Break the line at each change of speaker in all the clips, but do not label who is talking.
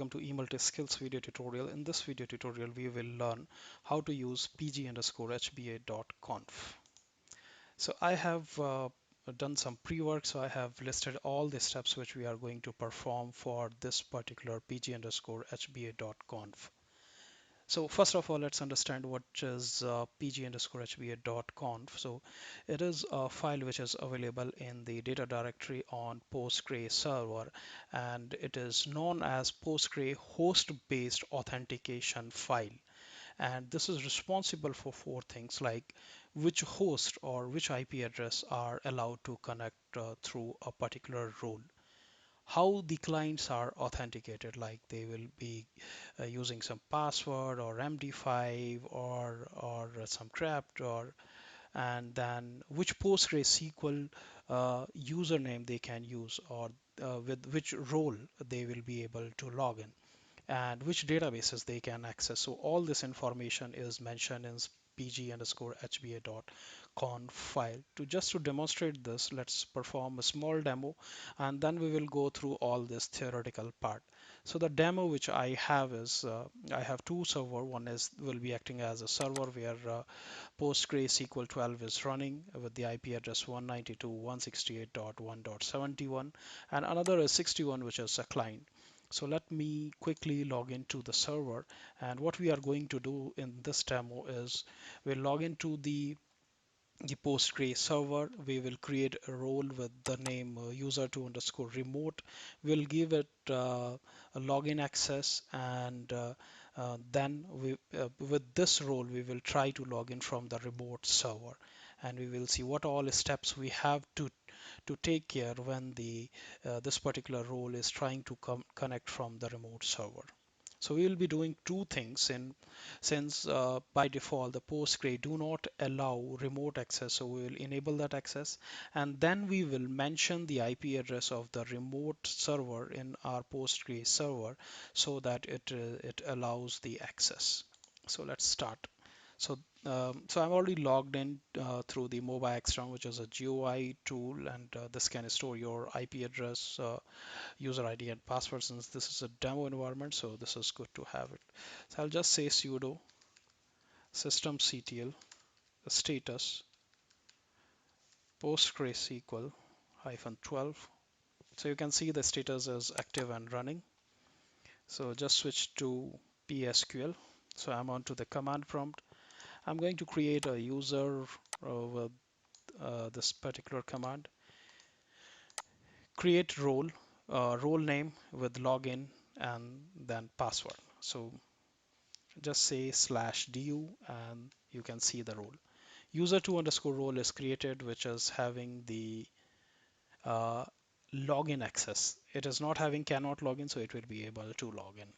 welcome to E-MultiSkills video tutorial. In this video tutorial, we will learn how to use pg_hba.conf. So I have done some pre-work, so I have listed all the steps which we are going to perform for this particular pg_hba.conf. So first of all, let's understand what is pg_hba.conf. So it is a file which is available in the data directory on Postgre server, and it is known as Postgre host-based authentication file. And this is responsible for four things like which host or which IP address are allowed to connect through a particular role, how the clients are authenticated, like they will be using some password or MD5 or some crypt, or and then which PostgreSQL username they can use, or with which role they will be able to log in, and which databases they can access. So all this information is mentioned in pg_hba.conf file. To demonstrate this, let's perform a small demo, and then we will go through all this theoretical part. So the demo which I have is I have two server. One is will be acting as a server where PostgreSQL 12 is running with the IP address 192.168.1.71, and another is 61, which is a client. So let me quickly log into the server, and what we are going to do in this demo is we'll log into the Postgre server. We will create a role with the name user2_remote. We'll give it a login access, and then with this role we will try to log in from the remote server, and we will see what all steps we have to take care when the this particular role is trying to connect from the remote server. So we will be doing two things, in since by default the Postgre do not allow remote access, so we will enable that access, and then we will mention the IP address of the remote server in our Postgre server so that it allows the access. So let's start. So I'm already logged in through the MobiXterm, which is a GUI tool, and this can store your IP address, user ID, and password. Since this is a demo environment, so this is good to have it. So I'll just say sudo systemctl status PostgreSQL -12. So you can see the status is active and running. So just switch to PSQL. So I'm onto the command prompt. I'm going to create a user with this particular command. Create role, role name with login and then password. So just say /du and you can see the role. User2_role is created, which is having the uh, login access. It is not having cannot login, so it will be able to log in.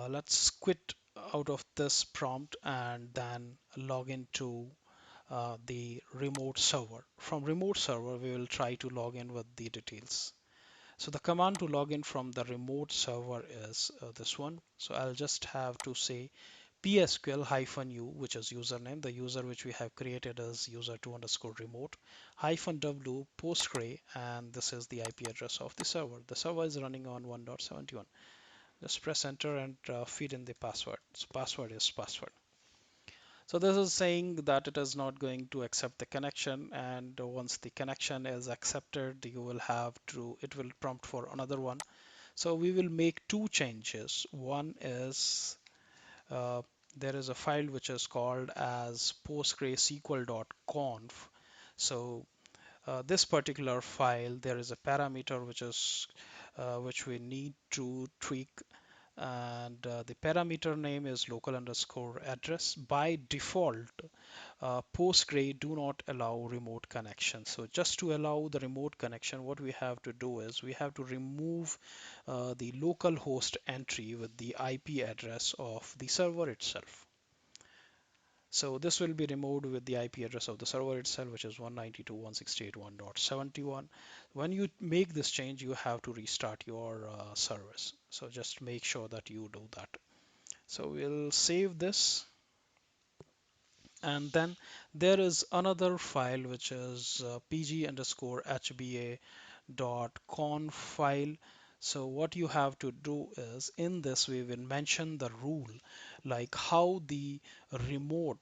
Let's quit out of this prompt and then log into the remote server. From remote server, we will try to log in with the details. So the command to log in from the remote server is this one. So I'll just have to say psql-u, which is username. The user which we have created is user2_remote -w postgre, and this is the IP address of the server. The server is running on 1.71. Just press enter and feed in the password. So password is password. So this is saying that it is not going to accept the connection, and once the connection is accepted, you will have to, it will prompt for another one. So we will make two changes. One is uh, there is a file which is called as postgresql.conf. So this particular file, there is a parameter which we need to tweak, and the parameter name is local_address. By default, Postgre do not allow remote connection. So just to allow the remote connection, what we have to do is we have to remove the local host entry with the IP address of the server itself. So this will be removed with the IP address of the server itself, which is 192.168.1.71. When you make this change, you have to restart your service. So just make sure that you do that. So we'll save this. And then there is another file which is pg_hba.conf file. So what you have to do is in this we will mention the rule like how the remote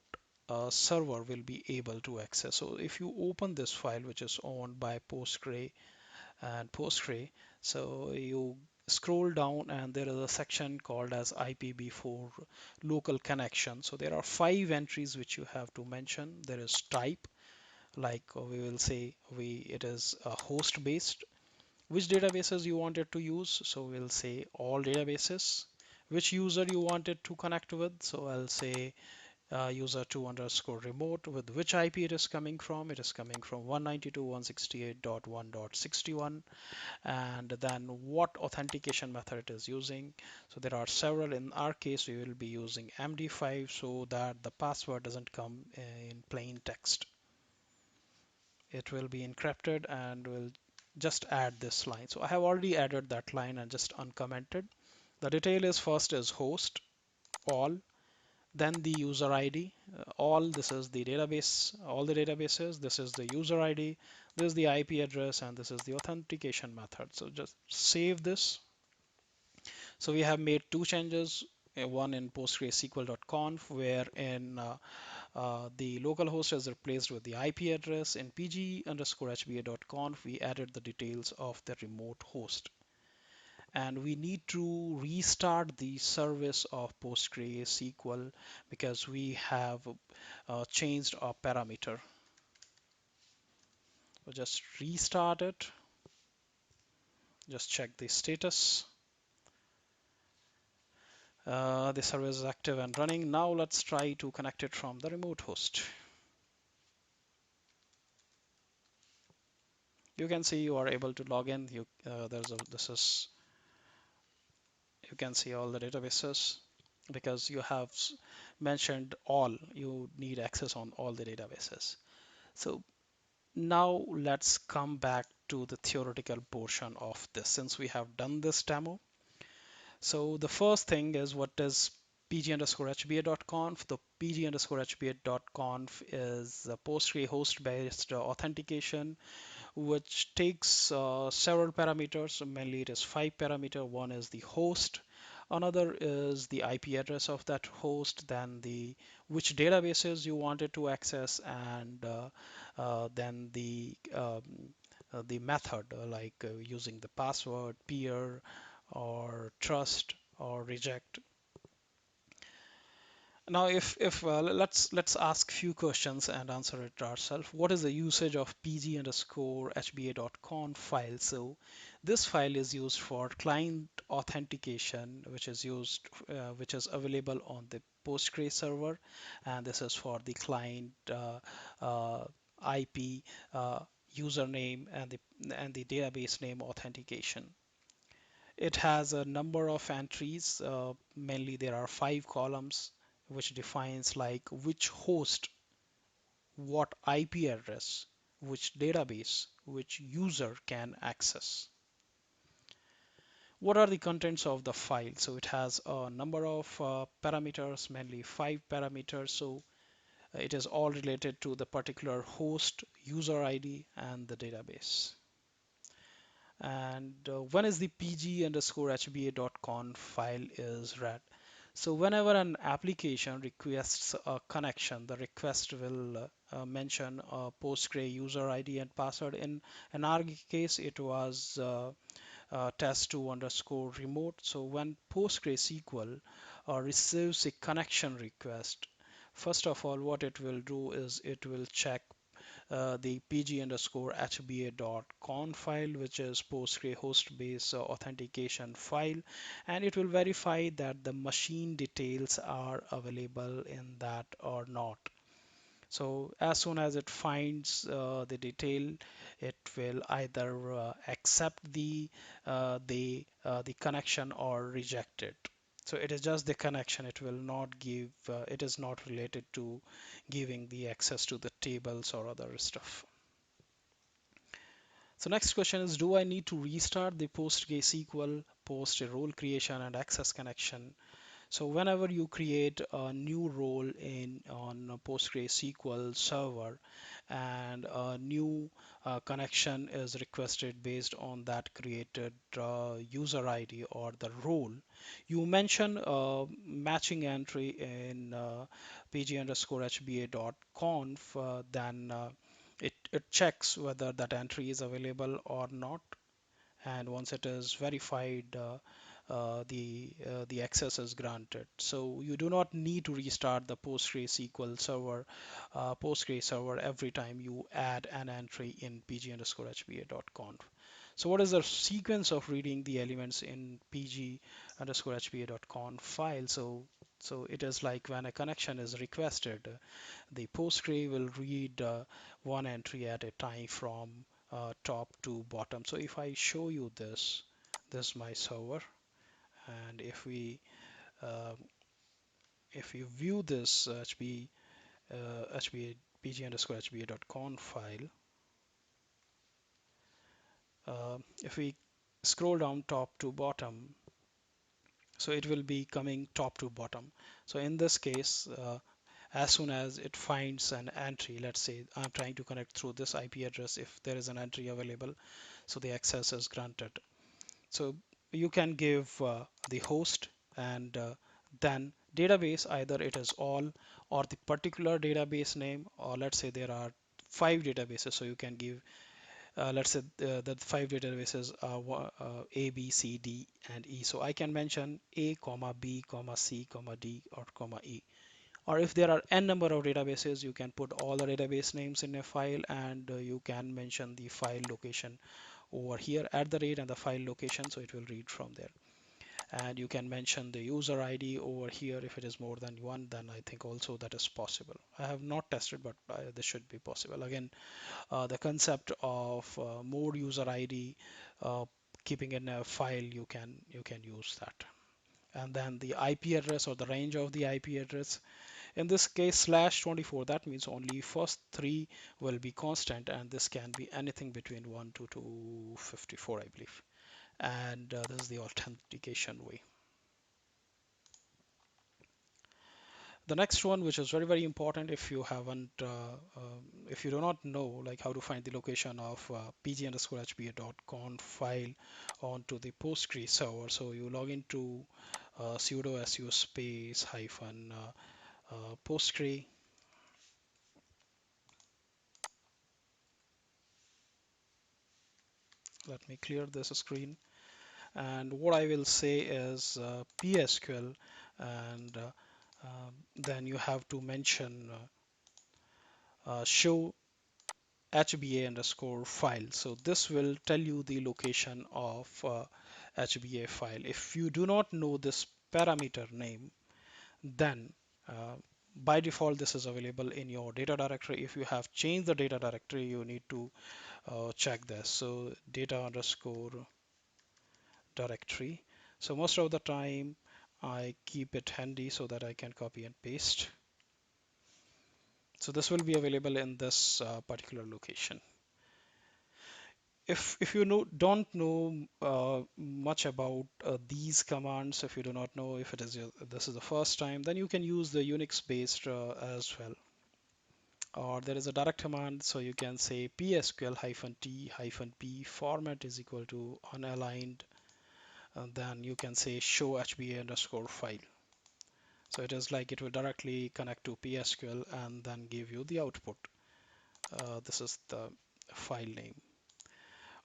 server will be able to access. So if you open this file which is owned by Postgre, so you scroll down and there is a section called as IPv4 local connection. So there are five entries which you have to mention. There is type, like we will say it is host based. Which databases you wanted to use, so we'll say all databases. Which user you wanted to connect with, so I'll say user2 underscore remote. With which IP it is coming from, it is coming from 192.168.1.61. And then what authentication method it is using. So there are several. In our case we will be using MD5 so that the password doesn't come in plain text. It will be encrypted, and we'll just add this line. So I have already added that line and just uncommented. The detail is first is host all, then the user ID. All, this is the database, all the databases. This is the user ID, this is the IP address, and this is the authentication method. So just save this. So we have made two changes, one in PostgreSQL.conf where in the local host is replaced with the IP address. In pg_hba.conf, we added the details of the remote host. And we need to restart the service of PostgreSQL because we have changed our parameter. So just restart it. Just check the status. The service is active and running. Now let's try to connect it from the remote host. You can see you are able to log in. You can see all the databases because you have mentioned all. You need access on all the databases. So now let's come back to the theoretical portion of this since we have done this demo. So the first thing is what is pg_hba.conf. The pg_hba.conf is a Postgre host based authentication which takes several parameters. So mainly it is five parameter. One is the host, another is the IP address of that host, then the which databases you wanted to access, and then the method using the password, peer, or trust, or reject. Now, if let's ask few questions and answer it ourselves. What is the usage of pg_hba.conf file? So this file is used for client authentication, which is available on the Postgre server, and this is for the client IP, username, and the database name authentication. It has a number of entries. Mainly there are five columns which defines like which host, what IP address, which database, which user can access. What are the contents of the file? So it has a number of parameters, mainly five parameters. So it is all related to the particular host, user ID, and the database. And when is the pg_hba.conf file is read? So whenever an application requests a connection, the request will mention a Postgre user ID and password. In our case, it was test2 underscore remote. So when PostgreSQL receives a connection request, first of all, what it will do is it will check the pg_hba.conf file, which is Postgre host base authentication file, and it will verify that the machine details are available in that or not. So as soon as it finds the detail, it will either accept the connection or reject it. So it is just the connection. It will not give. It is not related to giving the access to the tables or other stuff. So next question is, do I need to restart the PostgreSQL post a role creation and access connection? So whenever you create a new role in on a PostgreSQL server and a new connection is requested based on that created user ID or the role, you mention a matching entry in pg underscore hba.conf, then it checks whether that entry is available or not, and once it is verified, the access is granted. So you do not need to restart the PostgreSQL server, Postgre server every time you add an entry in pg underscore hba.conf. So what is the sequence of reading the elements in pg underscore hba.conf file? So it is like when a connection is requested, the Postgre will read one entry at a time from top to bottom. So if I show you this is my server, and uh, if you view this hba pg underscore hba.conf file, if we scroll down top to bottom, so it will be coming top to bottom. So in this case, as soon as it finds an entry, let's say I'm trying to connect through this IP address, if there is an entry available, so the access is granted. So you can give the host and then database, either it is all or the particular database name, or let's say there are 5 databases, so you can give let's say the 5 databases are A, B, C, D, and E. So I can mention A, comma B, comma C, comma D, or comma E. Or if there are n number of databases, you can put all the database names in a file, and you can mention the file location over here at the rate and the file location, so it will read from there. And you can mention the user ID over here. If it is more than one, then I think also that is possible. I have not tested, but this should be possible. Again, the concept of more user ID, uh, keeping in a file, you can use that. And then the IP address or the range of the IP address, in this case /24, that means only first three will be constant, and this can be anything between 1 to 254, I believe. And this is the authentication way. The next one, which is very very important, if you haven't if you do not know like how to find the location of pg underscore hba.conf file onto the Postgre server, so you log into sudo su space hyphen Postgre. Let me clear this screen. And what I will say is PSQL, and then you have to mention show HBA underscore file. So this will tell you the location of HBA file. If you do not know this parameter name, then by default this is available in your data directory. If you have changed the data directory, you need to check this. So data underscore directory. So most of the time I keep it handy so that I can copy and paste. So this will be available in this particular location. If you don't know much about these commands, if you do not know if it is this is the first time, then you can use the Unix based as well. Or there is a direct command, so you can say psql-t-p format is equal to unaligned, and then you can say show hba underscore file. So it is like it will directly connect to PSQL and then give you the output. This is the file name.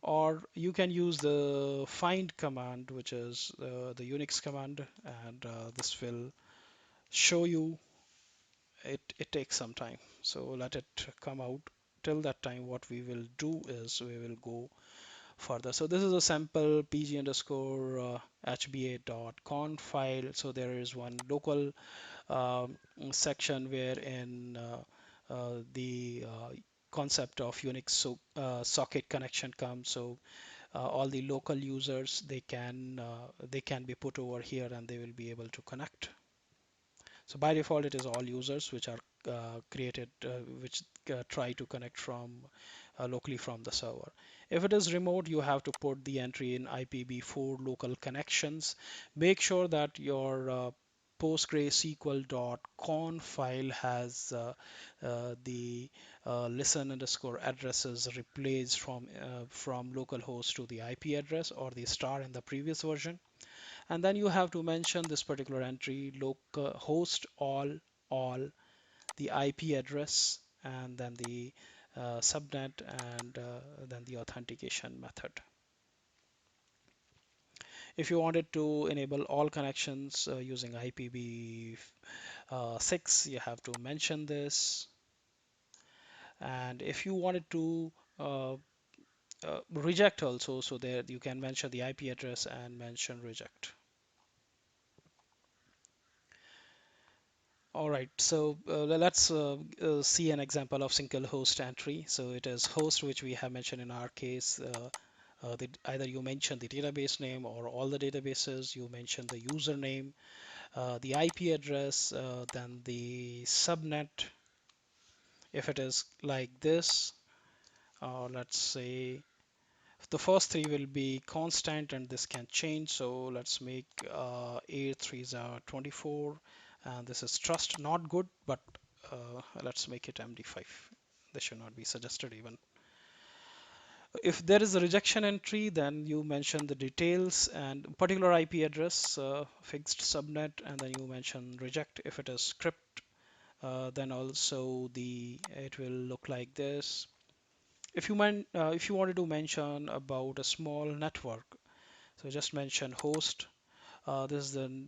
Or you can use the find command, which is the Unix command, and this will show you. It takes some time, so let it come out. Till that time, what we will do is we will go further. So this is a sample pg underscore hba.conf file. So there is one local section wherein the concept of Unix socket connection comes. So all the local users, they can be put over here and they will be able to connect. So by default it is all users which are created which try to connect from locally from the server. If it is remote, you have to put the entry in IPv4 local connections. Make sure that your PostgreSQL.conf file has the listen underscore addresses replaced from localhost to the IP address or the star in the previous version. And then you have to mention this particular entry, local host all the IP address, and then the subnet, and then the authentication method. If you wanted to enable all connections using IPv6, you have to mention this. And if you wanted to reject also, so there you can mention the IP address and mention reject. All right, so let's see an example of single host entry. So it is host, which we have mentioned in our case. Either you mention the database name or all the databases, you mention the username, the IP address, then the subnet. If it is like this, let's say the first three will be constant and this can change. So let's make 8 3s are 24, and this is trust, not good, but let's make it MD5. This should not be suggested even. If there is a rejection entry, then you mention the details and particular IP address, fixed subnet, and then you mention reject. If it is script, then also it will look like this. If you wanted to mention about a small network, so just mention host. This is the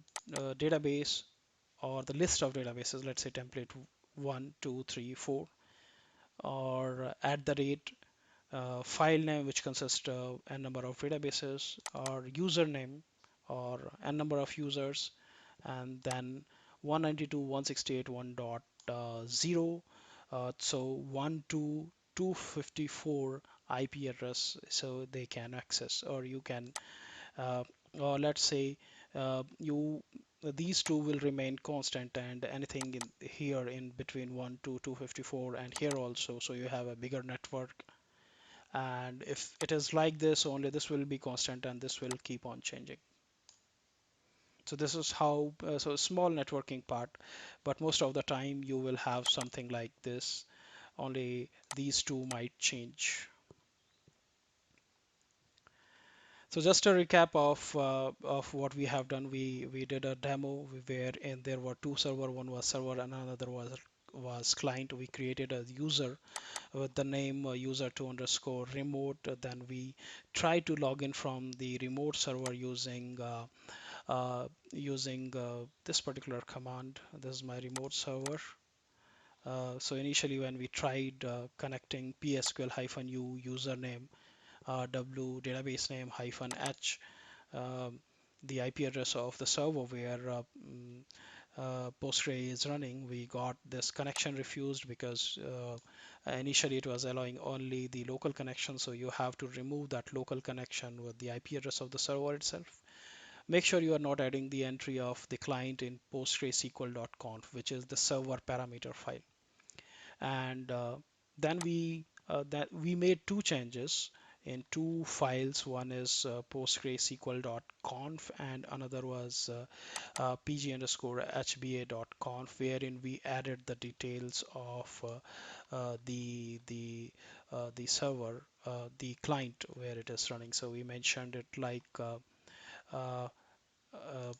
database or the list of databases. Let's say template 1, 2, 3, 4, or at the rate file name, which consists of n number of databases, or username, or n number of users, and then 192.168.1.0, so 1 to 254 IP address, so they can access, or you can, uh, or let's say you these two will remain constant, and anything in here in between 1 to 254 and here also, so you have a bigger network. And if it is like this, only this will be constant and this will keep on changing. So this is how, so small networking part, but most of the time you will have something like this, only these two might change. So just a recap of what we have done. We did a demo where and there were two server, one was server and another was client. We created a user with the name user2 underscore remote. Then we try to log in from the remote server using this particular command. This is my remote server. So initially when we tried connecting psql-u username w database name hyphen h, um, the IP address of the server where Postgre is running, we got this connection refused because initially it was allowing only the local connection. So you have to remove that local connection with the IP address of the server itself. Make sure you are not adding the entry of the client in PostgreSQL.conf, which is the server parameter file. And then we made two changes in two files. One is PostgreSQL.conf and another was pg_hba.conf, wherein we added the details of the server, the client where it is running. So we mentioned it like uh,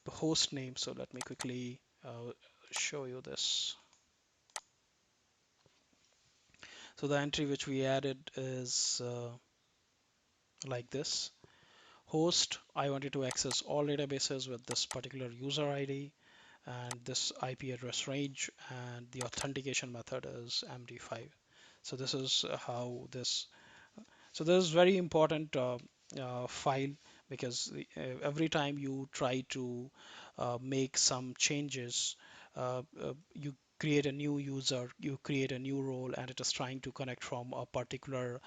host name. So let me quickly show you this. So the entry which we added is like this. Host, I wanted to access all databases with this particular user ID and this IP address range, and the authentication method is MD5. So this is how this, so this is very important file, because every time you try to make some changes, you create a new user, you create a new role, and it is trying to connect from a particular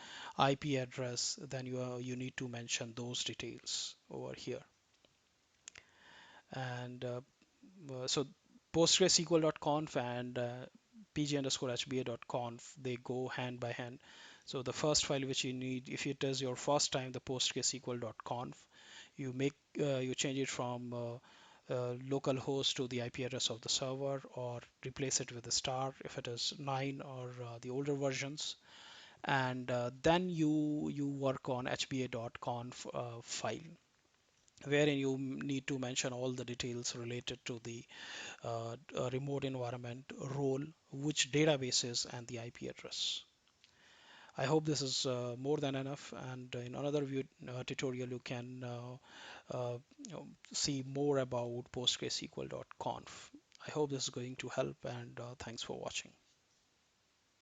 IP address, then you need to mention those details over here. And so PostgreSQL.conf and pg_hba.conf, they go hand by hand. So the first file which you need, if it is your first time, the PostgreSQL.conf, you change it from local host to the IP address of the server, or replace it with a star if it is 9 or the older versions. And then you work on hba.conf file, wherein you need to mention all the details related to the remote environment role, which databases, and the IP address. I hope this is more than enough, and in another tutorial you can see more about PostgreSQL.conf. I hope this is going to help, and thanks for watching.